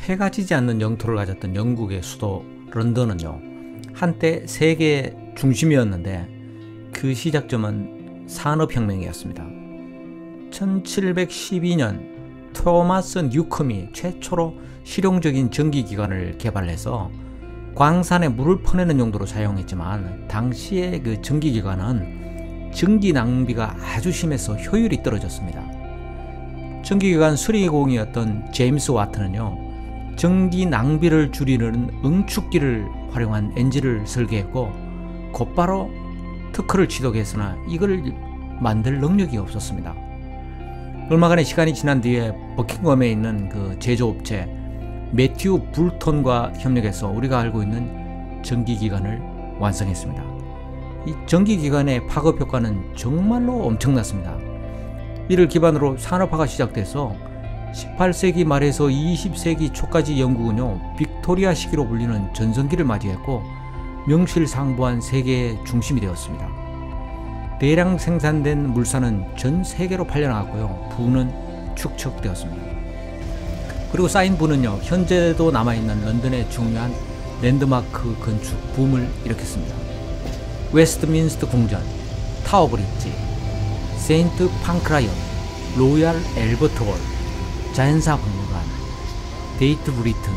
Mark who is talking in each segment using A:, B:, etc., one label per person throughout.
A: 해가 지지 않는 영토를 가졌던 영국의 수도 런던은요, 한때 세계 중심이었는데 그 시작점은 산업혁명이었습니다. 1712년 토마스 뉴컴이 최초로 실용적인 전기기관을 개발해서 광산에 물을 퍼내는 용도로 사용했지만, 당시의 그 전기기관은 전기 낭비가 아주 심해서 효율이 떨어졌습니다. 전기기관 수리공이었던 제임스 와트는요, 전기 낭비를 줄이는 응축기를 활용한 엔진을 설계했고 곧바로 특허를 취득했으나 이걸 만들 능력이 없었습니다. 얼마간의 시간이 지난 뒤에 버킹엄에 있는 그 제조업체 매튜 불턴과 협력해서 우리가 알고 있는 전기기관을 완성했습니다. 이 전기기관의 파급 효과는 정말로 엄청났습니다. 이를 기반으로 산업화가 시작돼서 18세기 말에서 20세기 초까지 영국은요, 빅토리아 시기로 불리는 전성기를 맞이했고 명실상부한 세계의 중심이 되었습니다. 대량 생산된 물산은 전 세계로 팔려나갔고요, 부는 축적되었습니다. 그리고 쌓인 부는요, 현재도 남아있는 런던의 중요한 랜드마크 건축 붐을 일으켰습니다. 웨스트민스터 궁전, 타워 브릿지, 세인트 팡크라이언, 로얄 앨버트 홀, 자연사 박물관, 데이트 브리튼,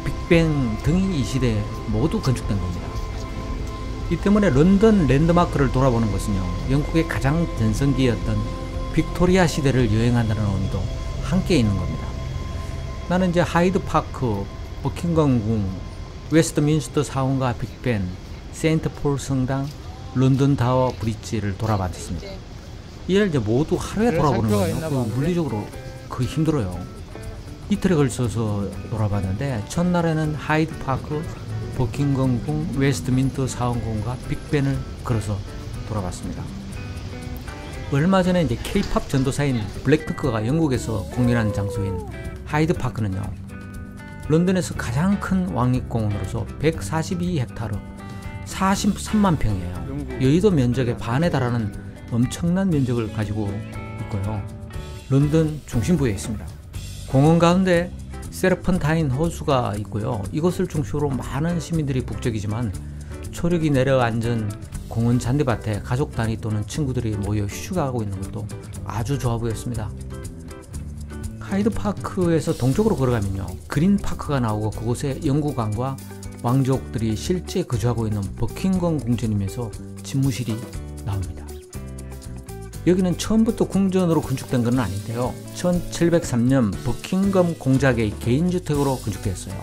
A: 빅뱅 등이 이 시대에 모두 건축된 겁니다. 이 때문에 런던 랜드마크를 돌아보는 것은요, 영국의 가장 전성기였던 빅토리아 시대를 여행한다는 의미도 함께 있는 겁니다. 나는 이제 하이드 파크, 버킹엄 궁, 웨스트민스터 사원과 빅벤, 세인트 폴 성당, 런던 타워 브릿지를 돌아봤습니다. 이를 이제 모두 하루에 돌아보는 거예요. 물리적으로 거의 힘들어요. 이틀에 걸쳐서 돌아봤는데, 첫날에는 하이드 파크, 버킹엄 궁, 웨스트민스터 사원궁과 빅벤을 걸어서 돌아봤습니다. 얼마 전에 이제 K-팝 전도사인 블랙핑크가 영국에서 공연한 장소인 하이드 파크는요, 런던에서 가장 큰 왕립공원으로서 142헥타르, 43만 평이에요. 여의도 면적의 반에 달하는 엄청난 면적을 가지고 있고요, 런던 중심부에 있습니다. 공원 가운데 세르펀타인 호수가 있고요, 이곳을 중심으로 많은 시민들이 북적이지만 초력이 내려앉은 공원 잔디밭에 가족 단위 또는 친구들이 모여 휴식하고 있는 것도 아주 좋아 보였습니다. 하이드파크에서 동쪽으로 걸어가면요, 그린파크가 나오고 그곳에 영국왕과 왕족들이 실제 거주하고 있는 버킹엄 궁전이면서 집무실이 나옵니다. 여기는 처음부터 궁전으로 건축된 건 아닌데요, 1703년 버킹엄 공작의 개인주택으로 건축되었어요.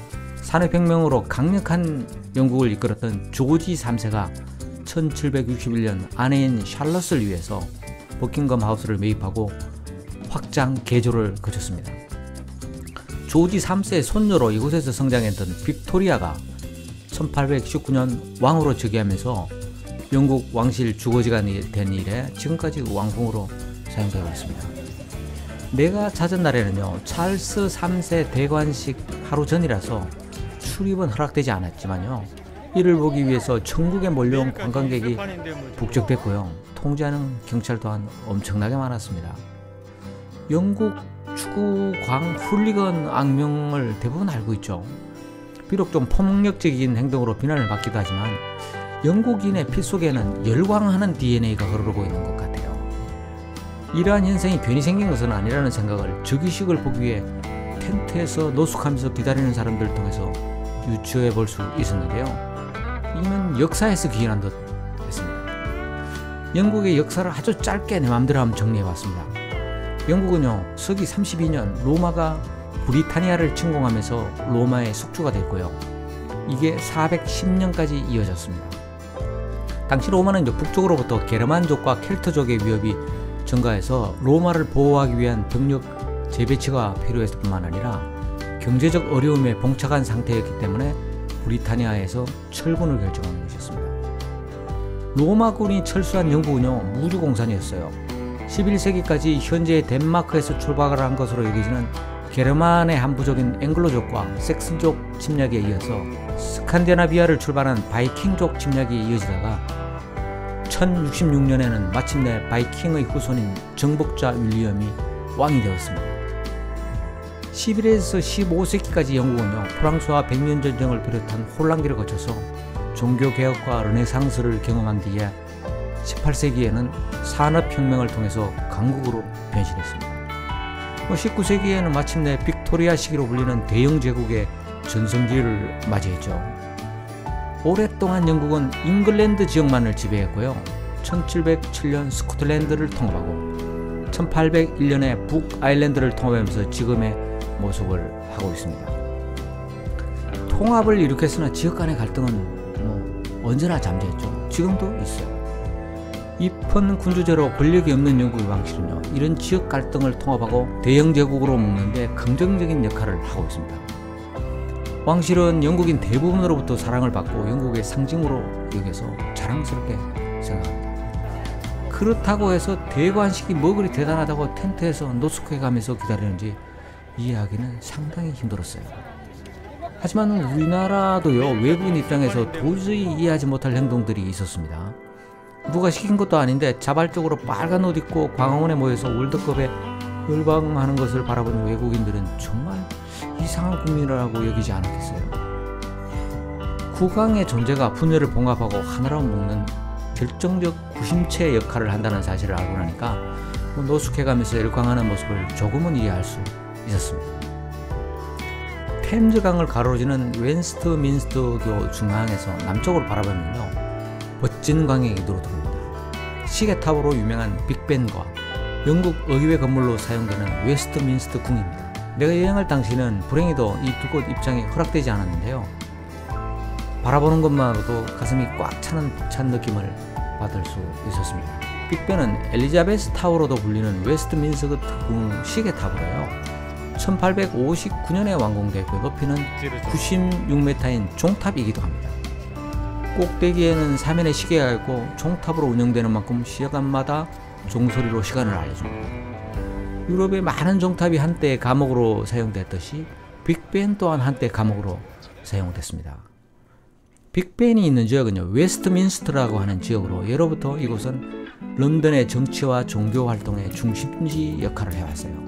A: 산업혁명으로 강력한 영국을 이끌었던 조지 3세가 1761년 아내인 샬럿을 위해서 버킹엄 하우스를 매입하고 확장 개조를 거쳤습니다. 조지 3세의 손녀로 이곳에서 성장했던 빅토리아가 1819년 왕으로 즉위하면서 영국 왕실 주거지가 된 이래 지금까지 왕궁으로 사용되고 있습니다. 내가 찾은 날에는요, 찰스 3세 대관식 하루 전이라서 출입은 허락되지 않았지만요, 이를 보기 위해서 천국에 몰려온 관광객이 북적댔고요, 통제하는 경찰 또한 엄청나게 많았습니다. 영국 축구광 훌리건 악명을 대부분 알고 있죠. 비록 좀 폭력적인 행동으로 비난을 받기도 하지만 영국인의 피 속에는 열광하는 DNA가 흐르고 있는 것 같아요. 이러한 현상이 괜히 생긴 것은 아니라는 생각을 즉위식을 보기 위해 텐트에서 노숙하면서 기다리는 사람들을 통해서 유추해 볼 수 있었는데요, 이는 역사에서 기인한 듯 했습니다. 영국의 역사를 아주 짧게 내 맘대로 한번 정리해 봤습니다. 영국은요, 서기 32년 로마가 브리타니아를 침공하면서 로마의 숙주가 됐고요, 이게 410년까지 이어졌습니다. 당시 로마는 이제 북쪽으로부터 게르만족과 켈트족의 위협이 증가해서 로마를 보호하기 위한 병력 재배치가 필요했을 뿐만 아니라 경제적 어려움에 봉착한 상태였기 때문에 브리타니아에서 철군을 결정한 것이었습니다. 로마군이 철수한 영국은요, 무주공산이었어요. 11세기까지 현재의 덴마크에서 출발을 한 것으로 여겨지는 게르만의 한 부족인 앵글로족과 섹슨족 침략에 이어서 스칸디나비아를 출발한 바이킹족 침략이 이어지다가 1066년에는 마침내 바이킹의 후손인 정복자 윌리엄이 왕이 되었습니다. 11에서 15세기까지 영국은요, 프랑스와 백년 전쟁을 비롯한 혼란기를 거쳐서 종교개혁과 르네상스를 경험한 뒤에 18세기에는 산업혁명을 통해서 강국으로 변신했습니다. 19세기에는 마침내 빅토리아 시기로 불리는 대영 제국의 전성기를 맞이했죠. 오랫동안 영국은 잉글랜드 지역만을 지배했고요. 1707년 스코틀랜드를 통합하고 1801년에 북아일랜드를 통합하면서 지금의 모습을 하고 있습니다. 통합을 일으켰으나 지역 간의 갈등은 언제나 잠재했죠. 지금도 있어요. 입헌 군주제로 권력이 없는 영국의 왕실은요, 이런 지역 갈등을 통합하고 대영 제국으로 묶는데 긍정적인 역할을 하고 있습니다. 왕실은 영국인 대부분으로부터 사랑을 받고 영국의 상징으로 여겨서 자랑스럽게 생각합니다. 그렇다고 해서 대관식이 뭐 그리 대단하다고 텐트에서 노숙해 가면서 기다리는지 이해하기는 상당히 힘들었어요. 하지만 우리나라도요, 외국인 입장에서 도저히 이해하지 못할 행동들이 있었습니다. 누가 시킨 것도 아닌데 자발적으로 빨간 옷 입고 광화문에 모여서 월드컵에 열광하는 것을 바라보는 외국인들은 정말 이상한 국민이라고 여기지 않았겠어요. 국왕의 존재가 분열을 봉합하고 하나로 묶는 결정적 구심체 역할을 한다는 사실을 알고 나니까 노숙해가면서 열광하는 모습을 조금은 이해할 수 있었습니다. 템즈강을 가로지르는 웨스트민스터교 중앙에서 남쪽으로 바라보면요, 멋진 광역이 눈으로 들어옵니다. 시계탑으로 유명한 빅벤과 영국 의회 건물로 사용되는 웨스트민스터 궁입니다. 내가 여행할 당시는 불행히도 이 두 곳 입장이 허락되지 않았는데요, 바라보는 것만으로도 가슴이 꽉 차는 벅찬 느낌을 받을 수 있었습니다. 빅벤은 엘리자베스 타워로도 불리는 웨스트민스터 궁 시계탑으로요, 1859년에 완공되었고 높이는 96m인 종탑이기도 합니다. 꼭대기에는 사면에 시계가 있고 종탑으로 운영되는 만큼 시간마다 종소리로 시간을 알려줍니다. 유럽의 많은 종탑이 한때 감옥으로 사용됐듯이 빅벤 또한 한때 감옥으로 사용됐습니다. 빅벤이 있는 지역은요, 웨스트민스터라고 하는 지역으로 예로부터 이곳은 런던의 정치와 종교 활동의 중심지 역할을 해왔어요.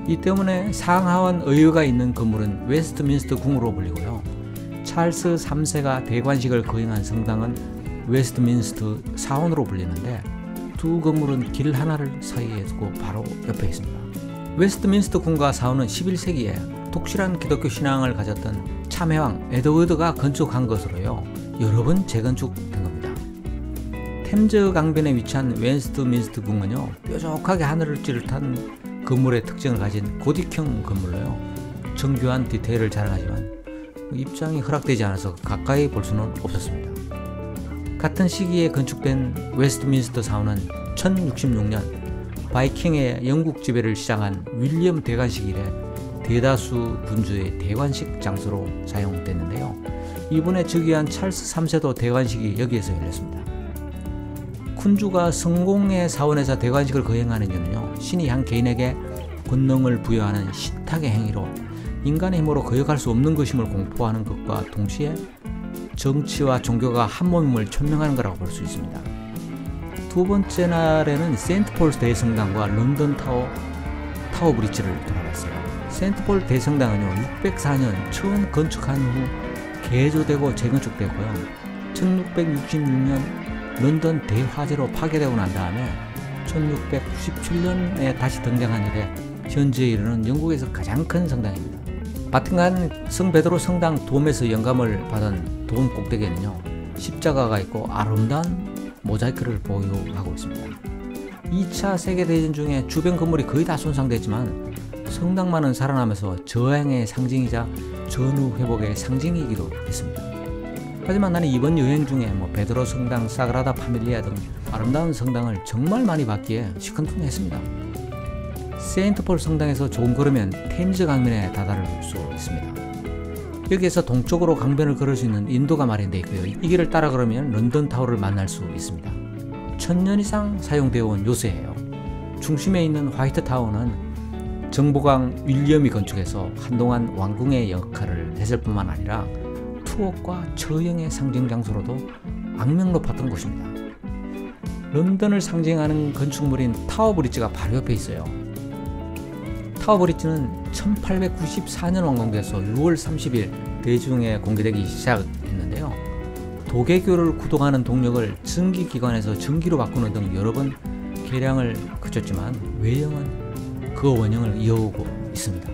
A: 이 때문에 상하원 의회가 있는 건물은 웨스트민스터 궁으로 불리고요, 찰스 3세가 대관식을 거행한 성당은 웨스트민스터 사원으로 불리는데 두 건물은 길 하나를 사이에 두고 바로 옆에 있습니다. 웨스트민스터 궁과 사원은 11세기에 독실한 기독교 신앙을 가졌던 참회왕 에드워드가 건축한 것으로요, 여러 번 재건축된 겁니다. 템즈 강변에 위치한 웨스트민스터 궁은요, 뾰족하게 하늘을 찌릿한 건물의 특징을 가진 고딕형 건물로요, 정교한 디테일을 자랑하지만 입장이 허락되지 않아서 가까이 볼 수는 없었습니다. 같은 시기에 건축된 웨스트민스터 사원은 1066년 바이킹의 영국 지배를 시작한 윌리엄 대관식 이래 대다수 군주의 대관식 장소로 사용됐는데요, 이번에 즉위한 찰스 3세도 대관식이 여기에서 열렸습니다. 군주가 성공의 사원에서 대관식을 거행하는 이유는요, 신이 한 개인에게 권능을 부여하는 신탁의 행위로 인간의 힘으로 거역할 수 없는 것임을 공포하는 것과 동시에 정치와 종교가 한 몸임을 천명하는 것이라고 볼 수 있습니다. 두 번째 날에는 세인트폴 대성당과 런던 타워 브릿지를 돌아봤어요. 세인트폴 대성당은요, 604년 처음 건축한 후 개조되고 재건축되고요, 1666년 런던 대화재로 파괴되고 난 다음에 1697년에 다시 등장한 이래 현재에 이르는 영국에서 가장 큰 성당입니다. 바티칸 성 베드로 성당 돔에서 영감을 받은 돔 꼭대기에는요, 십자가가 있고 아름다운 모자이크를 보유하고 있습니다. 2차 세계대전 중에 주변 건물이 거의 다 손상됐지만 성당만은 살아나면서 저항의 상징이자 전후 회복의 상징이기도 했습니다. 하지만 나는 이번 여행 중에 베드로 성당, 사그라다 파밀리아 등 아름다운 성당을 정말 많이 봤기에 시큰둥했습니다. 세인트폴 성당에서 조금 걸으면 템즈 강변에 다다를 수 있습니다. 여기에서 동쪽으로 강변을 걸을 수 있는 인도가 마련되어 있고요, 이 길을 따라 걸으면 런던 타워를 만날 수 있습니다. 1000년 이상 사용되어 온 요새예요. 중심에 있는 화이트 타워는 정보강 윌리엄이 건축해서 한동안 왕궁의 역할을 했을 뿐만 아니라 투옥과 처형의 상징 장소로도 악명 높았던 곳입니다. 런던을 상징하는 건축물인 타워 브릿지가 바로 옆에 있어요. 타워브리지는 1894년 완공돼서 6월 30일 대중에 공개되기 시작했는데요. 도개교를 구동하는 동력을 전기기관에서 전기로 바꾸는 등 여러 번 개량을 거쳤지만 외형은 그 원형을 이어오고 있습니다.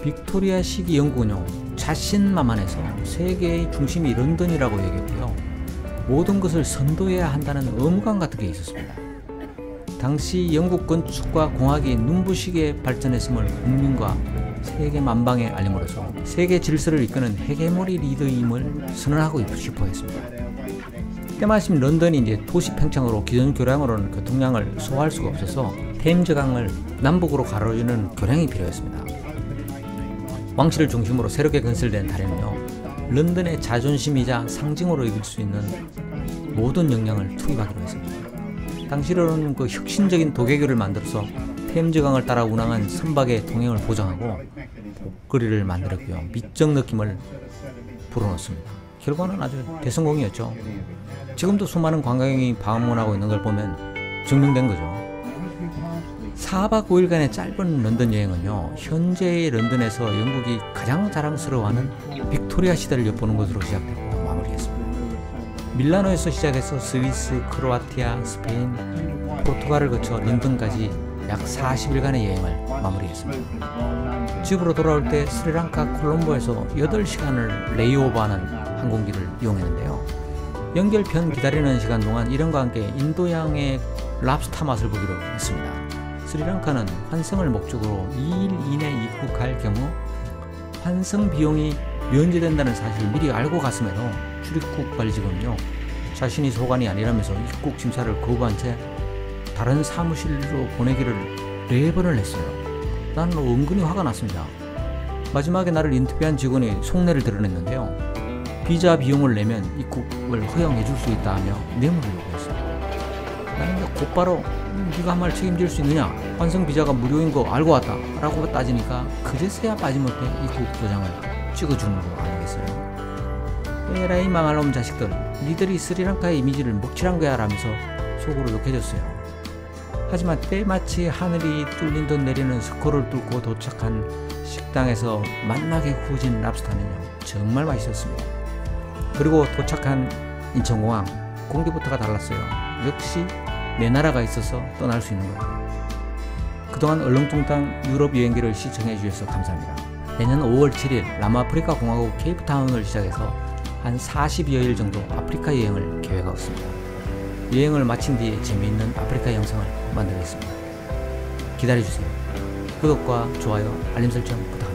A: 빅토리아 시기 영국은요, 자신만만해서 세계의 중심이 런던이라고 얘기했고요. 모든 것을 선도해야 한다는 의무감 같은 게 있었습니다. 당시 영국 건축과 공학이 눈부시게 발전했음을 국민과 세계 만방에 알림으로써 세계 질서를 이끄는 헤게모니 리더임을 선언하고 싶어 했습니다. 때마침 런던이 이제 도시 팽창으로 기존 교량으로는 교통량을 소화할 수가 없어서 템즈강을 남북으로 가로지르는 교량이 필요했습니다. 왕실을 중심으로 새롭게 건설된 다리는요, 런던의 자존심이자 상징으로 여길 수 있는 모든 역량을 투입하기로 했습니다. 당시로는 그 혁신적인 도개교를 만들어서 템즈강을 따라 운항한 선박의 통행을 보장하고 복거리를 만들었고요. 미적 느낌을 불어넣습니다. 결과는 아주 대성공이었죠. 지금도 수많은 관광객이 방문하고 있는 걸 보면 증명된 거죠. 4박 5일간의 짧은 런던 여행은요, 현재의 런던에서 영국이 가장 자랑스러워하는 빅토리아 시대를 엿보는 것으로 시작되고 마무리했습니다. 밀라노에서 시작해서 스위스, 크로아티아, 스페인, 포르투갈을 거쳐 런던까지 약 40일간의 여행을 마무리했습니다. 집으로 돌아올 때 스리랑카 콜롬보에서 8시간을 레이오버하는 항공기를 이용했는데요. 연결편 기다리는 시간 동안 일행과 함께 인도양의 랍스타 맛을 보기로 했습니다. 스리랑카는 환승을 목적으로 2일 이내 입국할 경우 환승 비용이 면제된다는 사실을 미리 알고 갔음에도 출입국 관리직은요, 자신이 소관이 아니라면서 입국 심사를 거부한 채 다른 사무실로 보내기를 4번을 했어요. 나는 은근히 화가 났습니다. 마지막에 나를 인터뷰한 직원이 속내를 드러냈는데요. 비자 비용을 내면 입국을 허용해 줄 수 있다 하며 뇌물을 요구했어요. 나는 곧바로 네가 한 말 책임질 수 있느냐, 환승 비자가 무료인 거 알고 왔다 라고 따지니까 그제서야 빠짐없이 입국 도장을 찍어주는 거 아니겠어요. 에라이 망할 놈 자식들, 니들이 스리랑카의 이미지를 먹칠한 거야 라면서 속으로 욕해줬어요. 하지만 때마치 하늘이 뚫린 듯 내리는 스코를 뚫고 도착한 식당에서 맛나게 구워진 랍스타는요, 정말 맛있었습니다. 그리고 도착한 인천공항, 공기부터가 달랐어요. 역시 내 나라가 있어서 떠날 수 있는 거예요. 그동안 얼렁뚱땅 유럽 여행기를 시청해 주셔서 감사합니다. 내년 5월 7일 남아프리카 공화국 케이프타운을 시작해서 한 40여일 정도 아프리카 여행을 계획하고 있습니다. 여행을 마친 뒤에 재미있는 아프리카 영상을 만들겠습니다. 기다려주세요. 구독과 좋아요, 알림 설정 부탁드립니다.